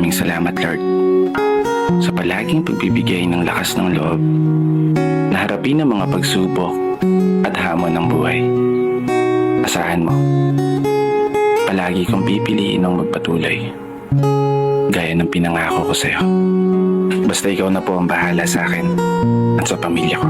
Maraming salamat, Lord, sa palaging pagbibigay ng lakas ng loob na harapin ang mga pagsubok at hamon ng buhay. Asahan mo, palagi kong pipiliin ang magpatuloy, gaya ng pinangako ko sa'yo. Basta ikaw na po ang bahala sa akin at sa pamilya ko.